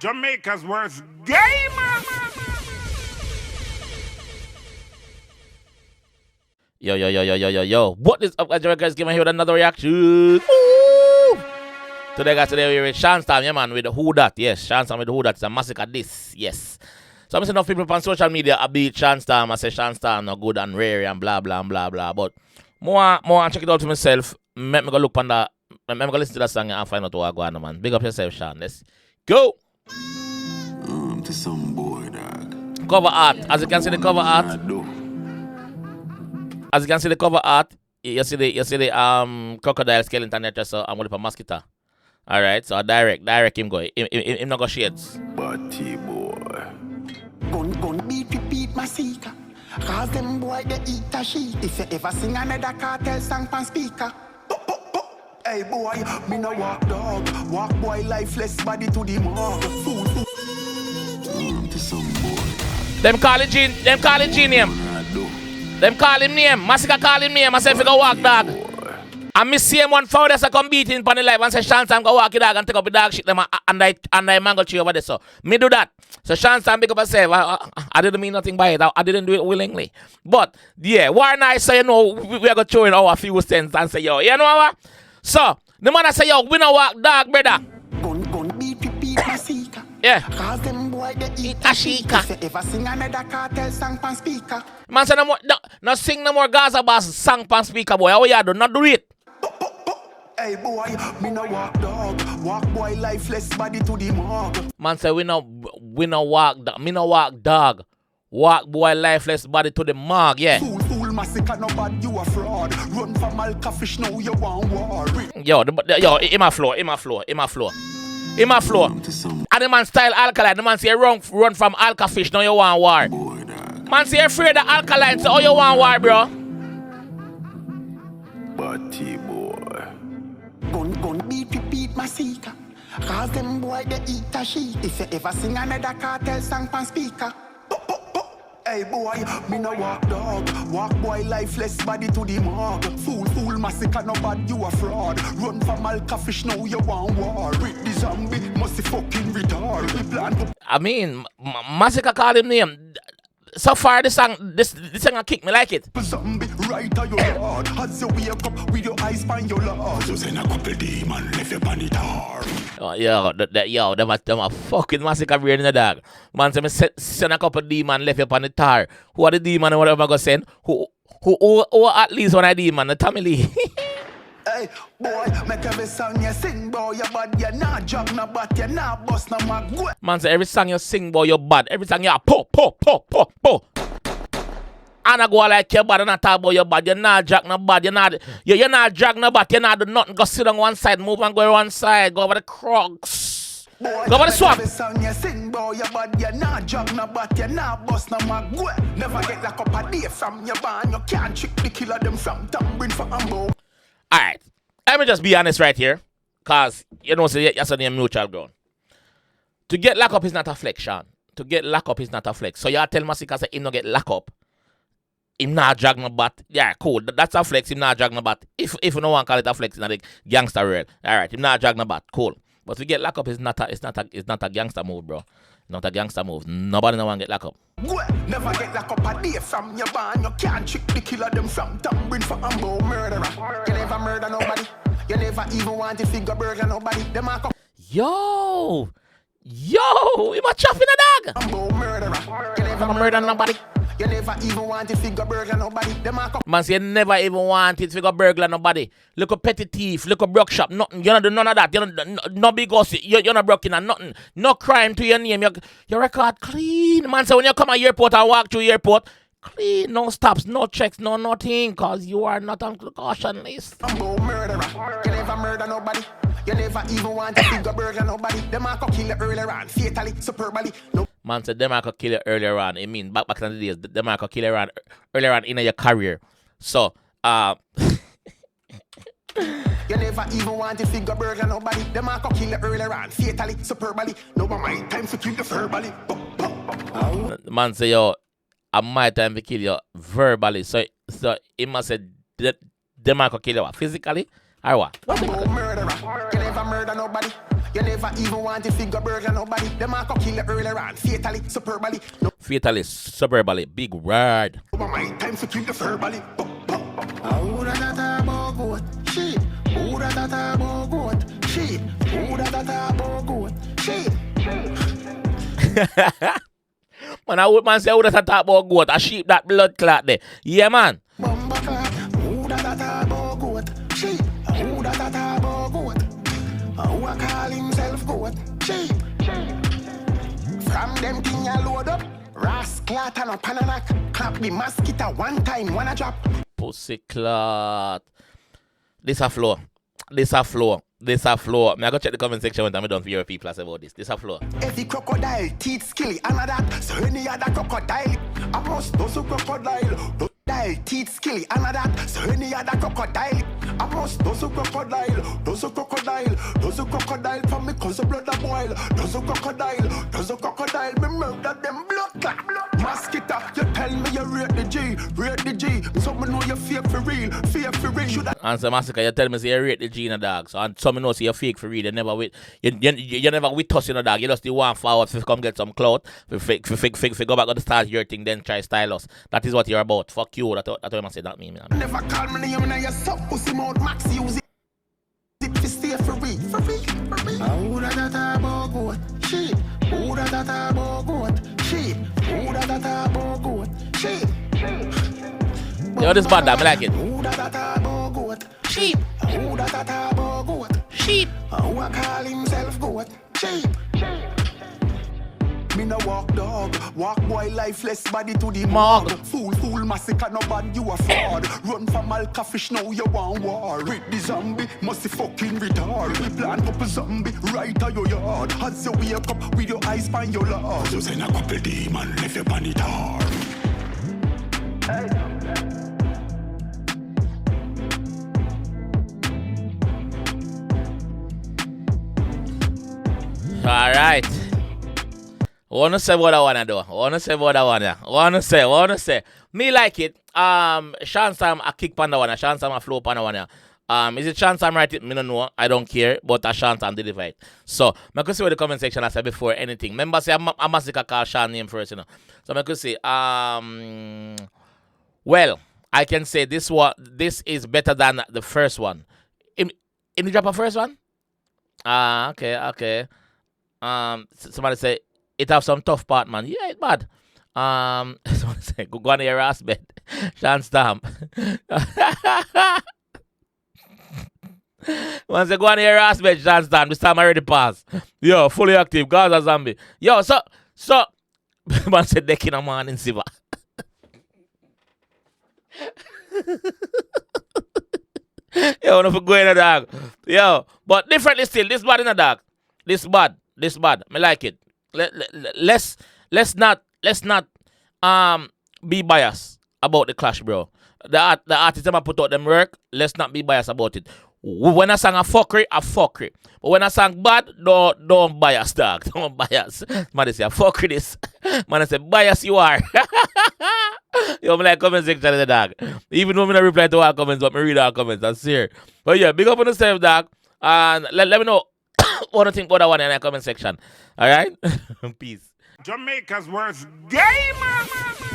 Jamaica's worst gamer. Yo. What is up, guys? Guys, give me here with another reaction. Ooh. Today we're with Shawn, yeah, man, with the Who Dat. Yes, Shawn with the Who Dat. It's a Masicka this. Yes. So I'm seeing enough people on social media a beat Shawn. I say Shawn no good and rare and blah, blah, blah, blah. But more check it out for myself. Let me go look on that. Let me go listen to that song and find out what I go on, man. Big up yourself, Shawn. Let's go. To some boy, dog. Cover art. As you can see the cover art. As you can see the cover art, you see the crocodile skeleton there, just I'm going to put mosquito. Alright, so direct him go. Him not go shades. Butty boy. Gun beat Masicka. Cause them boy they eat a sheet. If you ever sing another cartel song pan speaker. Hey boy, me no walk dog. Walk boy lifeless body to the morgue. Fool. To some boy. Them call it G name. Them call him name. Masicka call him name. I say if you go walk dog. And me see him one foul that's a come beat in on the live and say Shawn go walk the dog and take up the dog shit them and I mangle tree over there. So me do that. So Shawn big up myself. I didn't mean nothing by it. I didn't do it willingly. But yeah, why not say you know we are gonna throw in our few cents and say yo, you know what? So the man I say yo, we no walk dog, brother. Gun beat Masicka. Yeah. Cause them boy they eat a shika. If you ever sing another cartel song pan speaker. Man say no sing no more Gaza Bass song pan speaker boy. How you do? Not do it. Hey boy, me no walk dog. Walk boy lifeless body to the morgue. Man say we no walk dog. Me no walk dog. Walk boy lifeless body to the morgue, yeah. Fool, Masicka no bad, you a fraud. Run from Alcafish, now you want war. Yo, in my floor. And the man style alkaline. The man say run from Alcafish, now you want war. Boy, dog. Man say afraid of alkaline, so you want war, bro? Butty boy. Gun beat Masicka. Cause them boy they eat a sheet. If you ever sing another cartel song pan speaker. Hey boy, me no walk dog. Walk boy lifeless body to the morgue. Fool, Masicka no bad, you a fraud. Run from Alcafish, now you want war. With the zombie, must be fucking retard. We plan to... I mean, Masicka call him name. So far, this song a kick me like it. Zombie, right on your lord. As you wake up with your eyes on your lord. You send a couple demon left you on the tar. Oh, them a fucking Masicka brain in the dog. Man say me send a couple demon left you on the tar. Who are the demon and whatever I go send? Who at least one of the demon, the family. Hey, boy, make every song you sing, boy, your bad, you're not jog, no bat, you're not bust, no mag. Man say every song you sing, boy, you're bad. Every song you po. And I go like your bad and I talk about your bad. You're not jack no bad. You're not drag no bad. You're not do nothing. Go sit on one side, move and go one side. Go over the crocs. Boy, go over the swamp. Every song you sing, boy, your bad, you're not jog no bat, you're not bust, no mag. Never get like up a day from your band. You can't trick the killer them from tumbling for ambo. Alright, let me just be honest right here. Because, you know, yes, on your mutual ground. To get lock up is not a flex, Shawn. To get lock up is not a flex. So you tell Masicka say him not get lock up. Him not drag no bat. Yeah, cool. That's a flex. Him not drag no bat. If you don't want to call it a flex, it's not a gangster real. Alright, him not drag no bat. Cool. But to get lock up is not a gangster move, bro. Not a gangster move. Nobody no want to get lock up. Never get lock up a day from your band. You can't trick the killer them from tumbling for ambo murderer. You never murder nobody. You never even want to figure burger nobody. Them a Yo, you a chop in a dog. ambo murderer. You never Murder nobody. You never even want to figure burger nobody. Them a Man say you never even wanted to go burglar nobody. Look a petty thief, look a broke shop, nothing. You don't do none of that. You don't no big gossip. You're not broken and nothing. No crime to your name. Your record clean. Man say when you come at airport and walk through airport, clean, no stops, no checks, no nothing, cause you are not on caution list. ambo murderer. You never murder nobody. You never even want to figure burger nobody. Them a kill you earlier on, fatally, superbly. No. Man said them I could kill you earlier on. I mean back in the days, them I could kill you earlier on in your career. So You never even want to figure burger nobody. Them a kill you earlier on, fatally, superbly. No my time to kill you verbally. man say yo, at my time to kill you verbally. So he must say them I could kill you physically Or what? Bumbo murderer. You never murder nobody. You never even want to figure burger nobody. Them a go kill you earlier on. Fatally, superbally. No, Fatally, suburbally, big word. my time to kill the verbally. Who da da da bo goat? Shit. Who da da da bo goat? Shit. Who da da da bo goat? Shit. Man, I would man say, who does that talk about goat? A sheep that blood clot there. Yeah, man. Bumba clot. Who da da da bo goat? Shit. Who da da da bo goat? Who a call himself goat? Shit. From them thing you load up. Rascal and a pananak. Clap the Masicka one time, wanna drop. Pussy clot. This a flow. This a flow. This a flow. Me I go check the comment section when I'm done for your people about this. This a flow. Every crocodile, teeth skilly, and that. So any other crocodile, I must do so crocodile. Teeth skilly, and that. So any other crocodile, I must do so crocodile. Do so crocodile. Do so crocodile from me cause the blood a boil. Do so crocodile. Do so crocodile. Me murder them blood clot. Masicka, you tell me you rate the G. Rate the G. So me know you fake for real. Fake for real. Should I? Answer Masicka, you tell me say you rate the G in a dog. So and some know say you're fake for real. You never with you never with us in a dog. You just the one forward to come get some clout. Fake go back on the start your thing, then try style us. That is what you're about. Fuck you. That's what I say, not me, man. Never call me name in your sub pussy mouth. Max use it to stay for real. For real. For real. Who da da da bo goat? Shit. Who da da da bo goat? Shit. Who da da da bo goat? Shit. Yo, this bad, I like it. Who da da da bo goat? Sheep. Who da da da bo goat? Sheep. Who a call himself goat? Sheep. Me no walk dog, walk boy lifeless body to the Mog. Fool Masicka no bad, you a fraud. Run from Alcafish now you want war. With the zombie, must be fucking retard. We plan couple zombie right on your yard. As you wake up with your eyes on your lord. You send a couple demon left you on it hard. All right. Wanna say what I wanna do. Wanna say. Me like it. Shawn Sam a kick panda one. Shawn Sam a flow panda one. Is it Shawn Sam right? Me no know. I don't care. But a Shawn Sam deliver it. So I could see what the comment section I said before anything. Remember say a Masicka call Shawn name first, you know. So I could say well, I can say this is better than the first one. In the drop of first one? Okay. Somebody say it have some tough part, man. Yeah, it's bad. Somebody say go on your ass bed. Shawn Stamp. Man say go on your ass bed, Shawn Stamp. This time I already passed. Yo, fully active. Gaza zombie. Yo, so man said deck in a man in Siva. Yo, no for going a dog. Yo, but differently still. This bad in a dog. This bad. Me like it. Let's not be biased about the clash, bro. The artists them put out them work. Let's not be biased about it. When I sang a fuckery. But when I sang bad, don't bias, dog. Don't bias. Man, they say fuckery this. Man, I say bias you are. Yo, me like comment section of the dog. Even though I don't reply to our comments, but I read our comments. That's serious. But yeah, big up on yourself, dog. And let me know what you think about that one in the comment section. All right? Peace. Jamaica's worst gamer.